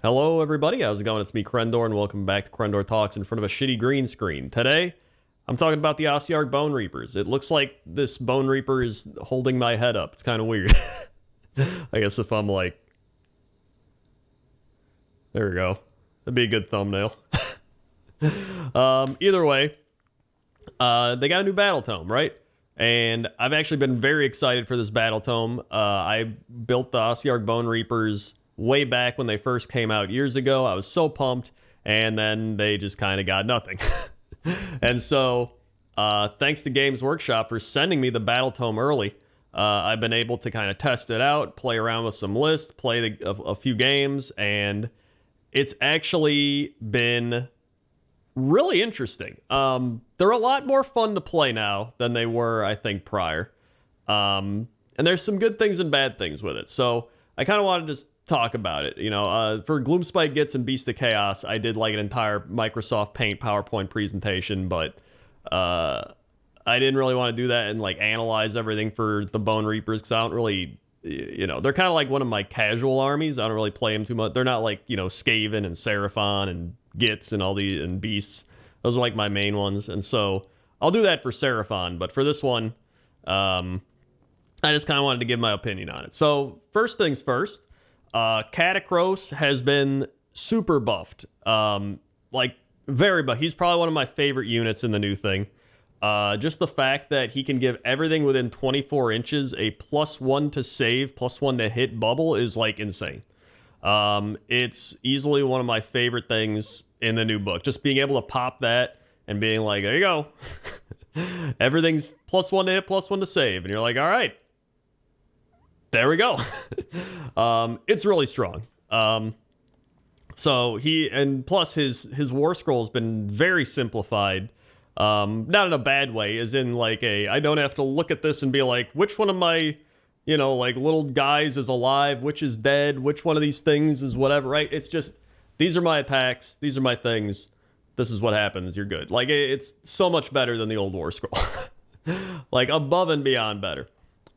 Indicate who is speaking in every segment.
Speaker 1: Hello everybody, how's it going? It's me, Krendor, and welcome back to Krendor Talks in front of a shitty green screen. Today, I'm talking about the Ossiarch Bonereapers. It looks like this Bonereaper is holding my head up. It's kind of weird. I guess if I'm like... There we go. That'd be a good thumbnail. Either way, they got a new Battletome, right? And I've actually been very excited for this Battletome. I built the Ossiarch Bonereapers way back when they first came out years ago. I was so pumped, and then they just kind of got nothing. And so, thanks to Games Workshop for sending me the Battletome early, I've been able to kind of test it out, play around with some lists, play a few games, and it's actually been really interesting. They're a lot more fun to play now than they were, I think, prior. And there's some good things and bad things with it. So I kind of wanted to just talk about it. You know, for Gloomspite Gits and Beast of Chaos, I did like an entire Microsoft Paint PowerPoint presentation, but I didn't really want to do that and like analyze everything for the Bonereapers because I don't really, you know, they're kind of like one of my casual armies. I don't really play them too much. They're not like, you know, Skaven and Seraphon and Gits and all the and Beasts. Those are like my main ones. And so I'll do that for Seraphon, but for this one, I just kind of wanted to give my opinion on it. So first things first, Catakros has been super buffed. Like very buffed. He's probably one of my favorite units in the new thing. Just the fact that he can give everything within 24 inches a +1 to save, +1 to hit bubble is like insane. It's easily one of my favorite things in the new book. Just being able to pop that and being like, there you go. Everything's +1 to hit, +1 to save. And you're like, all right. There we go. It's really strong. So he, and plus his War Scroll has been very simplified. Not in a bad way, as in like I don't have to look at this and be like, which one of my, you know, like little guys is alive, which is dead, which one of these things is whatever, right? It's just, these are my attacks, these are my things, this is what happens, you're good. Like, it's so much better than the old War Scroll. Like, above and beyond better.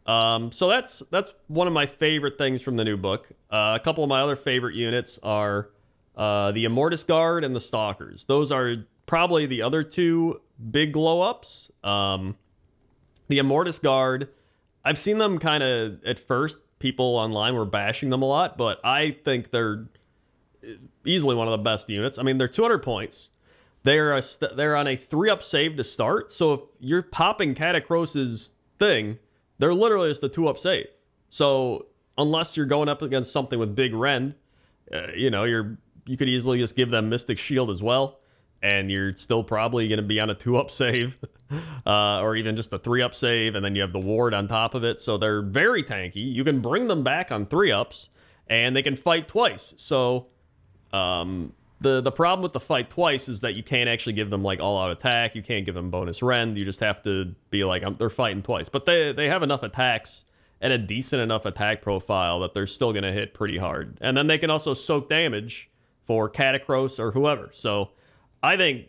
Speaker 1: So that's one of my favorite things from the new book. A couple of my other favorite units are the Immortis Guard and the Stalkers. Those are probably the other two big glow-ups. The Immortis Guard, I've seen them kind of, at first, people online were bashing them a lot, but I think they're easily one of the best units. I mean, they're 200 points. They're on a 3-up save to start, so if you're popping Catakros' thing, they're literally just a 2-up save. So unless you're going up against something with big rend, you know, you could easily just give them Mystic Shield as well, and you're still probably going to be on a 2-up save, or even just a 3-up save, and then you have the ward on top of it. So they're very tanky. You can bring them back on 3-ups, and they can fight twice. So the problem with the fight twice is that you can't actually give them like all-out attack. You can't give them bonus rend. You just have to be like, they're fighting twice. But they have enough attacks and a decent enough attack profile that they're still going to hit pretty hard. And then they can also soak damage for Catakros or whoever. So I think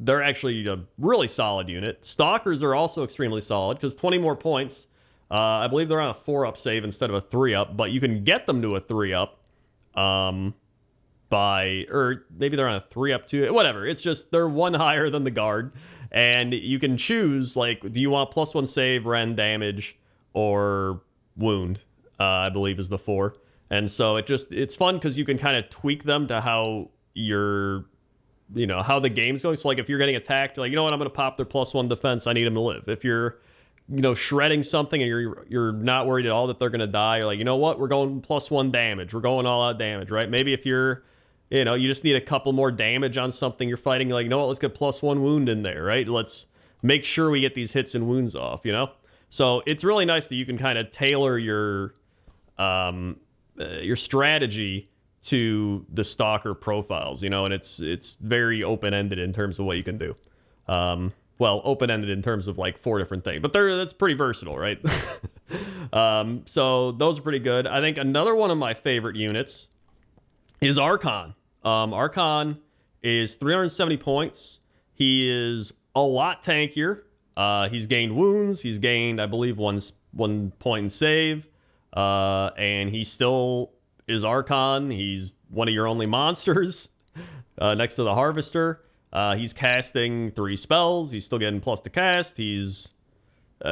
Speaker 1: they're actually a really solid unit. Stalkers are also extremely solid because 20 more points. I believe they're on a 4-up save instead of a 3-up, but you can get them to a 3-up or maybe they're on a 3-up too, whatever. It's just they're one higher than the guard, and you can choose, like, do you want +1 save, rend, damage, or wound, I believe is the 4. And so it's fun because you can kind of tweak them to how how the game's going. So like if you're getting attacked, you're like, you know what, I'm going to pop their +1 defense. I need them to live. If you're, shredding something and you're not worried at all that they're going to die, you're like, you know what, we're going +1 damage. We're going all out damage, right? Maybe if you're, you just need a couple more damage on something you're fighting, you're like, you know what, let's get +1 wound in there, right? Let's make sure we get these hits and wounds off, So it's really nice that you can kind of tailor your strategy to the stalker profiles, and it's very open-ended in terms of what you can do. Well, open-ended in terms of like 4 different things, but that's pretty versatile, right? So those are pretty good. I think another one of my favorite units is Archon. Archon is 370 points. He is a lot tankier. He's gained wounds. He's gained, I believe, one point in save. And he still is Archon. He's one of your only monsters next to the Harvester. He's casting 3 spells. He's still getting plus to cast. He's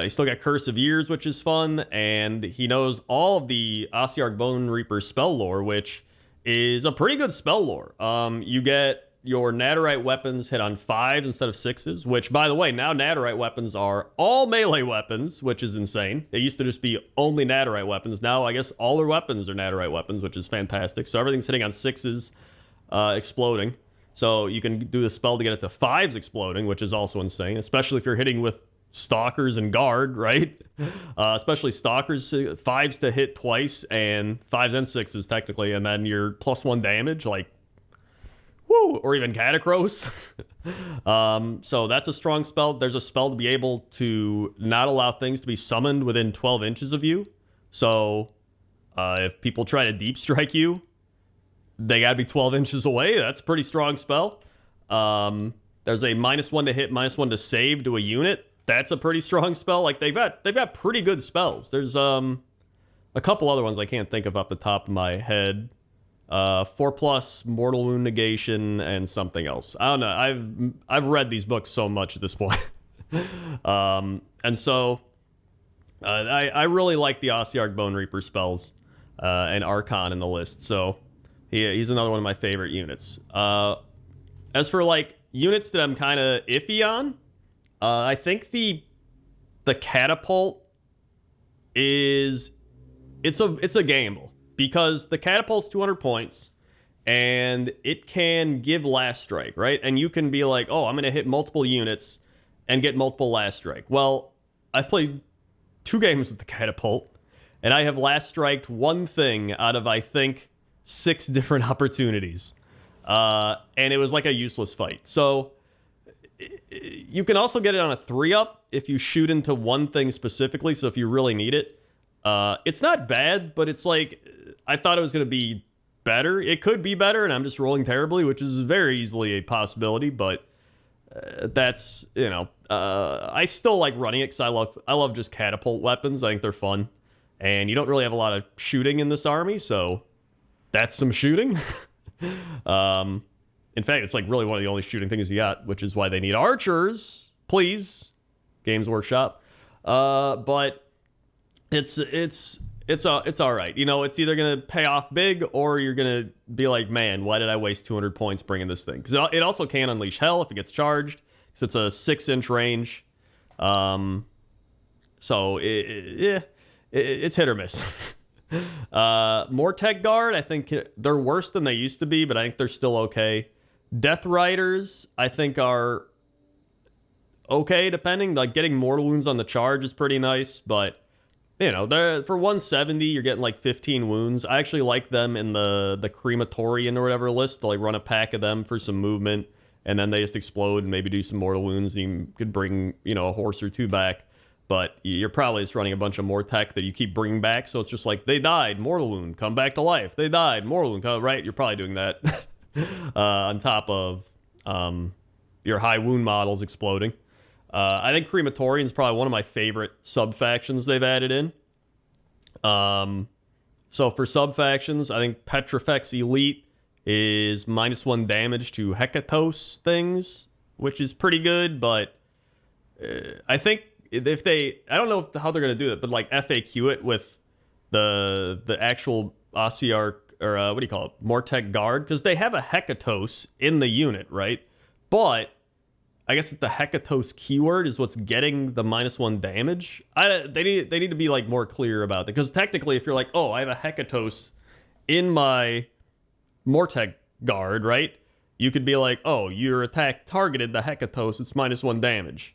Speaker 1: still got Curse of Years, which is fun. And he knows all of the Ossiarch Bonereaper spell lore, which is a pretty good spell lore. You get your Nadirite weapons hit on 5s instead of 6s, which, by the way, now Nadirite weapons are all melee weapons, which is insane. They used to just be only Nadirite weapons. Now, I guess all their weapons are Nadirite weapons, which is fantastic. So everything's hitting on 6s, exploding. So you can do the spell to get it to 5s exploding, which is also insane, especially if you're hitting with Stalkers and Guard, right? Especially Stalkers, 5s to hit twice, and 5s and 6s technically, and then your +1 damage, like, woo, or even Catakros. So that's a strong spell. There's a spell to be able to not allow things to be summoned within 12 inches of you. So if people try to deep strike you, they gotta be 12 inches away. That's a pretty strong spell. There's a -1 to hit, -1 to save to a unit. That's a pretty strong spell. Like they've got pretty good spells. There's a couple other ones I can't think of off the top of my head. 4+ mortal wound negation and something else. I don't know. I've read these books so much at this point. And so I really like the Ossiarch Bonereaper spells and Archon in the list. So he's another one of my favorite units. As for like units that I'm kind of iffy on, I think the catapult it's a gamble. Because the catapult's 200 points, and it can give last strike, right? And you can be like, oh, I'm going to hit multiple units and get multiple last strike. Well, I've played 2 games with the catapult, and I have last striked one thing out of, I think, 6 different opportunities. And it was like a useless fight. So you can also get it on a 3-up if you shoot into one thing specifically, so if you really need it. It's not bad, but it's like, I thought it was going to be better. It could be better, and I'm just rolling terribly, which is very easily a possibility, but that's, I still like running it because I love just catapult weapons. I think they're fun, and you don't really have a lot of shooting in this army, so that's some shooting. In fact, it's like really one of the only shooting things you got, which is why they need archers, please, Games Workshop. But it's all right. It's either going to pay off big or you're going to be like, man, why did I waste 200 points bringing this thing? Because it also can unleash hell if it gets charged, because it's a 6-inch range. So it's hit or miss. Mortec Guard, I think they're worse than they used to be, but I think they're still okay. Death Riders, I think, are okay, depending. Like, getting mortal wounds on the charge is pretty nice, but for 170, you're getting like 15 wounds. I actually like them in the crematorian or whatever list to like run a pack of them for some movement, and then they just explode and maybe do some mortal wounds, and you could bring, a horse or 2 back. But you're probably just running a bunch of Mortec that you keep bringing back, so it's just like, they died, mortal wound, come back to life. They died, mortal wound, right? You're probably doing that on top of your high wound models exploding. I think Crematorian is probably one of my favorite sub-factions they've added in. So for sub-factions, I think Petrifex Elite is -1 damage to Hekatos things, which is pretty good, but I think if I don't know how they're going to do it, but like FAQ it with the actual Ossiarch, or what do you call it, Mortec Guard, because they have a Hekatos in the unit, right? But I guess the Hekatos keyword is what's getting the -1 damage. They need to be like more clear about it, because technically, if you're like, oh, I have a Hekatos in my Mortec Guard, right? You could be like, oh, your attack targeted the Hekatos, it's -1 damage.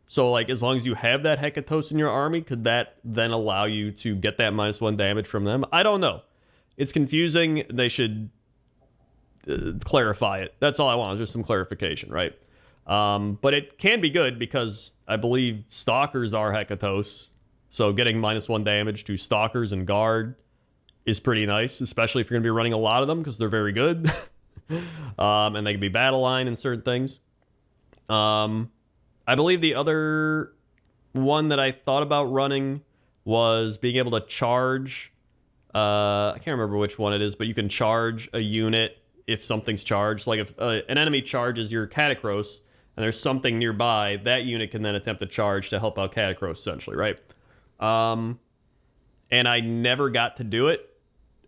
Speaker 1: So like, as long as you have that Hekatos in your army, could that then allow you to get that -1 damage from them? I don't know. It's confusing. They should clarify it. That's all I want, is just some clarification, right? But it can be good, because I believe Stalkers are Hekatos, so getting -1 damage to Stalkers and Guard is pretty nice, especially if you're going to be running a lot of them, because they're very good. And they can be battleline in certain things. I believe the other one that I thought about running was being able to charge I can't remember which one it is, but you can charge a unit if something's charged. Like if an enemy charges your Catakros and there's something nearby, that unit can then attempt to charge to help out Catakros, essentially, right? And I never got to do it.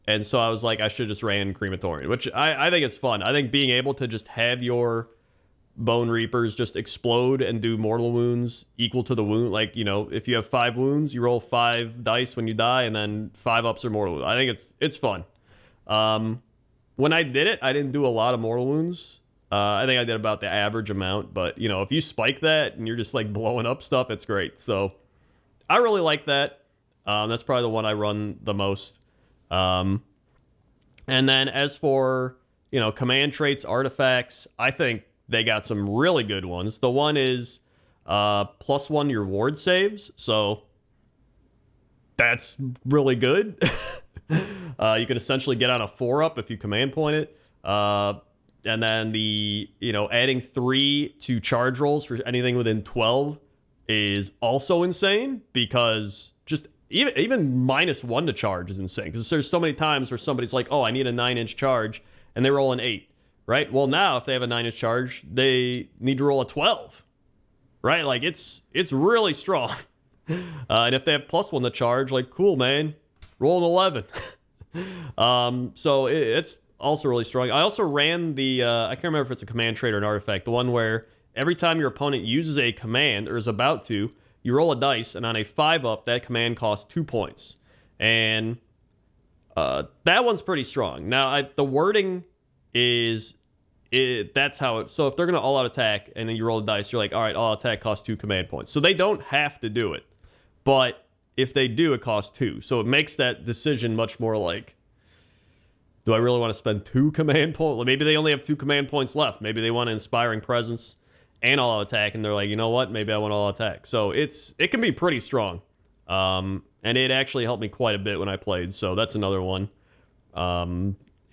Speaker 1: And so I was like, I should just ran Crematorium, which I think it's fun. I think being able to just have your Bonereapers just explode and do mortal wounds equal to the wound. Like, you know, if you have 5 wounds, you roll 5 dice when you die, and then 5 ups are mortal wounds. I think it's fun. When I did it, I didn't do a lot of mortal wounds. I think I did about the average amount. But, you know, if you spike that and you're just, like, blowing up stuff, it's great. So I really like that. That's probably the one I run the most. And then as for, you know, command traits, artifacts, I think they got some really good ones. The one is +1 your ward saves, so that's really good. You can essentially get on a 4-up if you command point it. And then the, you know, adding 3 to charge rolls for anything within 12 is also insane, because just even -1 to charge is insane, because there's so many times where somebody's like, oh, I need a 9-inch charge, and they roll an 8. Right? Well, now if they have a 9-inch charge, they need to roll a 12. Right? Like, it's really strong. And if they have +1 to charge, like, cool, man. Roll an 11. So it's also really strong. I also ran the, I can't remember if it's a command trait or an artifact, the one where every time your opponent uses a command, or is about to, you roll a dice, and on a 5-up, that command costs 2 points. And that one's pretty strong. Now, the wording is that's how it. So if they're gonna all-out attack and then you roll a dice, you're like, all right, all-out attack costs 2 command points. So they don't have to do it, but if they do, it costs 2. So it makes that decision much more like, do I really want to spend 2 command points? Well, maybe they only have 2 command points left. Maybe they want an Inspiring Presence and all-out attack, and they're like, you know what? Maybe I want all-out attack. So it can be pretty strong, and it actually helped me quite a bit when I played. So that's another one.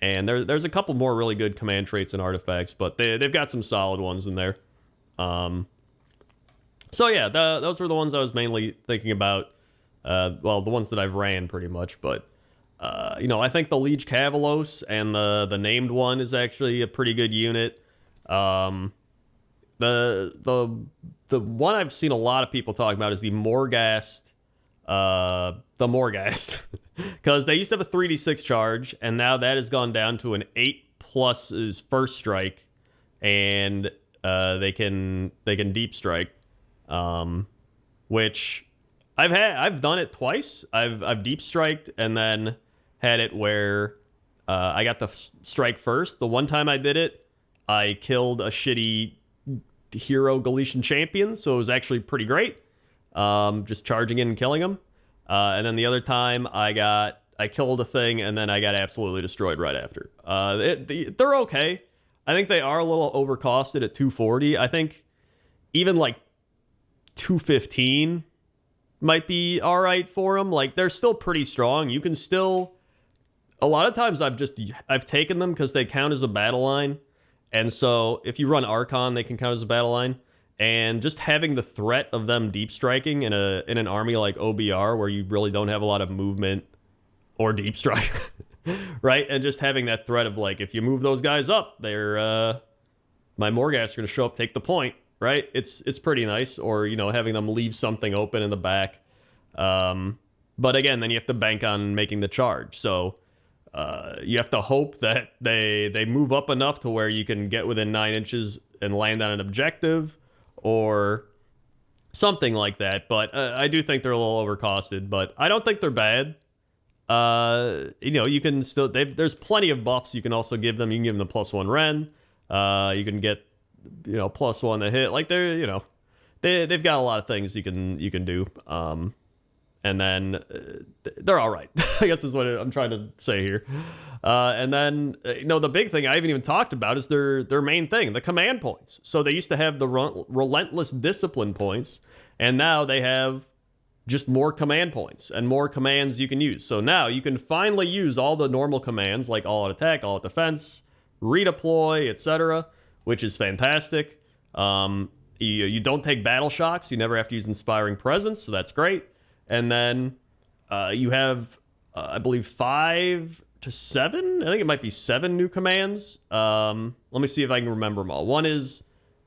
Speaker 1: And there's a couple more really good command traits and artifacts, but they've got some solid ones in there. So yeah, those were the ones I was mainly thinking about. Well, the ones that I've ran pretty much, but you know, I think the Liege Cavalos and the named one is actually a pretty good unit. The one I've seen a lot of people talking about is the Morgast. The Morgast, because they used to have a 3d6 charge, and now that has gone down to an 8+ is first strike, and they can deep strike, which I've done it twice. I've deep striked and then had it where I got the strike first. The one time I did it, I killed a shitty hero Galician champion, so it was actually pretty great. Just charging in and killing him. And then the other time I killed a thing, and then I got absolutely destroyed right after. They're okay. I think they are a little overcosted at 240. I think even like 215 might be all right for them. Like, they're still pretty strong. You can still, a lot of times I've taken them because they count as a battle line. And so if you run Archon, they can count as a battle line. And just having the threat of them deep striking in an army like OBR, where you really don't have a lot of movement or deep strike, right? And just having that threat of, like, if you move those guys up, they're my Morgast are going to show up, take the point, right? It's pretty nice. Or, you know, having them leave something open in the back. But again, then you have to bank on making the charge. So you have to hope that they move up enough to where you can get within 9 inches and land on an objective, or something like that. But I do think they're a little overcosted, but I don't think they're bad. You know, you can still, there's plenty of buffs you can also give them. You can give them the +1 Ren. You can get, you know, +1 to hit. Like, they're, you know, they've got a lot of things you can do. And then they're all right, I guess is what I'm trying to say here. And then, you know, the big thing I haven't even talked about is their main thing, the command points. So they used to have the relentless discipline points, and now they have just more command points and more commands you can use. So now you can finally use all the normal commands, like all-out attack, all-out defense, redeploy, etc., which is fantastic. You don't take battle shocks. You never have to use Inspiring Presence, so that's great. And then you have I believe 5 to 7. I think it might be 7 new commands. Let me see if I can remember them all. One is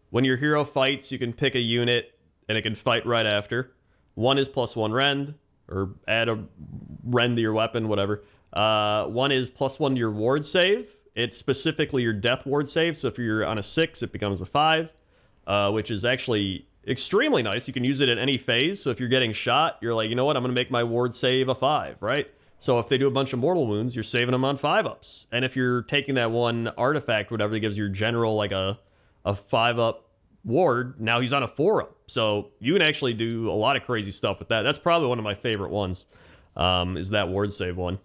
Speaker 1: when your hero fights, you can pick a unit and it can fight right after. One is +1 rend, or add a rend to your weapon, whatever. One is +1 to your ward save. It's specifically your death ward save. So if you're on a 6, it becomes a 5, which is actually extremely nice. You can use it at any phase. So if you're getting shot, you're like, you know what? I'm going to make my ward save a 5, right? So if they do a bunch of mortal wounds, you're saving them on 5-ups. And if you're taking that one artifact, whatever, that gives your general like a 5-up ward, now he's on a 4-up. So you can actually do a lot of crazy stuff with that. That's probably one of my favorite ones, is that ward save one.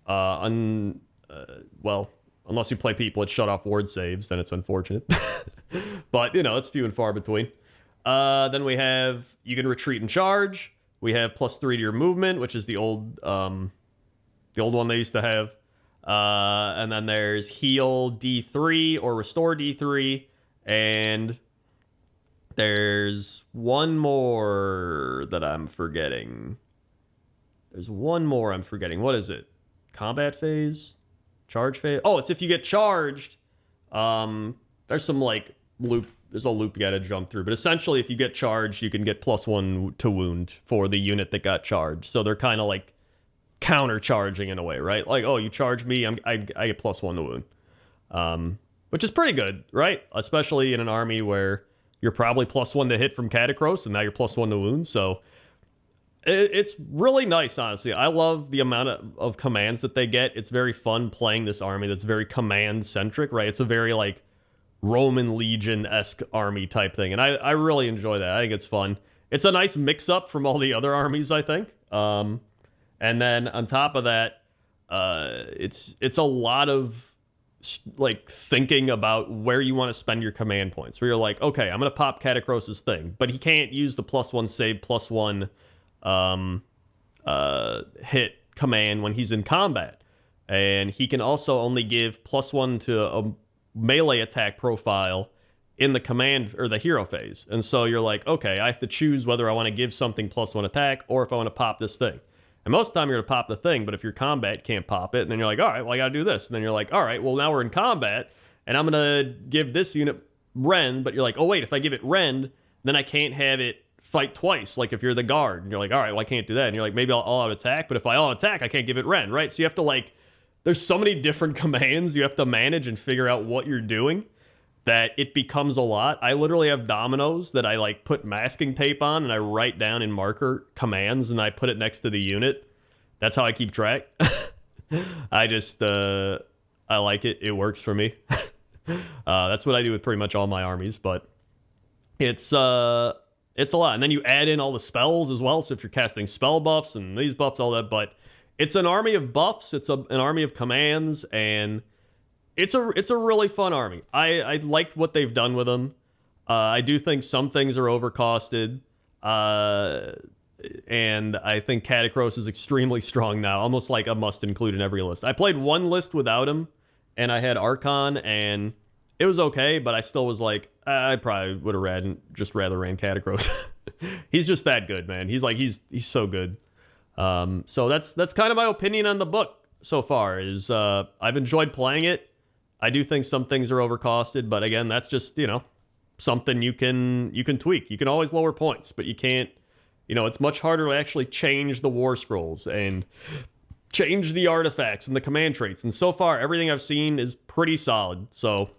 Speaker 1: Well, unless you play people that shut off ward saves, then it's unfortunate. But, you know, it's few and far between. Then we have, you can retreat and charge. We have +3 to your movement, which is the old one they used to have. And then there's heal D3 or restore D3. And there's one more that I'm forgetting. What is it? Combat phase? Charge phase? Oh, it's if you get charged. There's some like loop. There's a loop you gotta jump through. But essentially, if you get charged, you can get +1 to wound for the unit that got charged. So they're kind of like counter-charging in a way, right? Like, oh, you charge me, I get +1 to wound. Which is pretty good, right? Especially in an army where you're probably +1 to hit from Catakros, and now you're +1 to wound. So it's really nice, honestly. I love the amount of commands that they get. It's very fun playing this army that's very command-centric, right? It's a very, like, Roman Legion-esque army type thing, and I really enjoy that. I think it's fun. It's a nice mix-up from all the other armies, I think. And then on top of that, it's a lot of like thinking about where you want to spend your command points. Where you're like, okay, I'm gonna pop Catakros' thing, but he can't use the +1 save +1 hit command when he's in combat, and he can also only give +1 to a melee attack profile in the command or the hero phase. And so you're like, okay, I have to choose whether I want to give something +1 attack or if I want to pop this thing. And most of the time you're going to pop the thing, but if you're combat, you can't pop it. And then you're like, all right, well, I got to do this. And then you're like, all right, well, now we're in combat, and I'm going to give this unit rend. But you're like, oh, wait, if I give it rend, then I can't have it fight twice, like if you're the guard. And you're like, all right, well, I can't do that. And you're like, maybe I'll all-out attack. But if I all-out attack, I can't give it rend, right? So you have to, like, there's so many different commands you have to manage and figure out what you're doing that it becomes a lot. I literally have dominoes that I like put masking tape on, and I write down in marker commands, and I put it next to the unit. That's how I keep track. I just, I like it. It works for me. That's what I do with pretty much all my armies, but it's a lot. And then you add in all the spells as well. So if you're casting spell buffs and these buffs, all that, but it's an army of buffs. It's an army of commands, and it's a really fun army. I like what they've done with them. I do think some things are overcosted, and I think Catakros is extremely strong now, almost like a must include in every list. I played one list without him, and I had Archon, and it was okay, but I still was like, I probably would have rather ran Catakros. He's just that good, man. He's so good. So that's kind of my opinion on the book so far. Is I've enjoyed playing it. I do think some things are overcosted, but again, that's just, you know, something you can tweak. You can always lower points, but you can't, you know, it's much harder to actually change the war scrolls and change the artifacts and the command traits. And so far, everything I've seen is pretty solid. So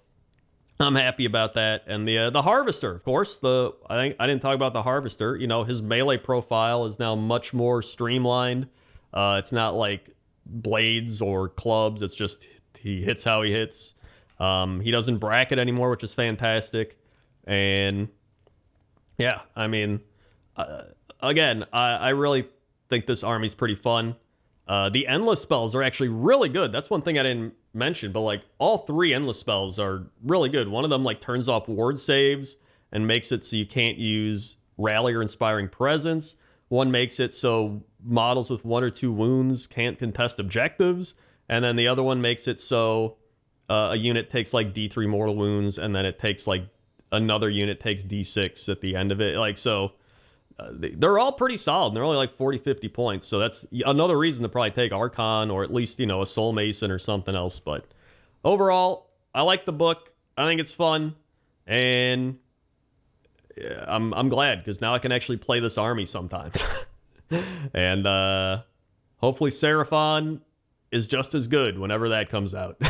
Speaker 1: I'm happy about that. And the Harvester, of course, I didn't talk about the Harvester. You know, his melee profile is now much more streamlined. It's not like blades or clubs. It's just he hits how he hits. He doesn't bracket anymore, which is fantastic. And yeah, I mean, again, I really think this army's pretty fun. The endless spells are actually really good. That's one thing I didn't mention, but like all 3 endless spells are really good. One of them like turns off ward saves and makes it so you can't use rally or inspiring presence. One makes it so models with 1 or 2 wounds can't contest objectives. And then the other one makes it so a unit takes like D3 mortal wounds, and then it takes like another unit takes D6 at the end of it. Like, so they're all pretty solid. They're only like 40, 50 points. So that's another reason to probably take Archon or at least, you know, a Soul Mason or something else. But overall, I like the book. I think it's fun. And I'm glad because now I can actually play this army sometimes. And hopefully Seraphon is just as good whenever that comes out.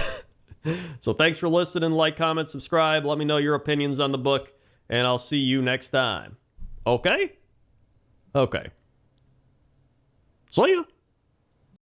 Speaker 1: So thanks for listening. Like, comment, subscribe. Let me know your opinions on the book. And I'll see you next time. Okay? Okay. See ya.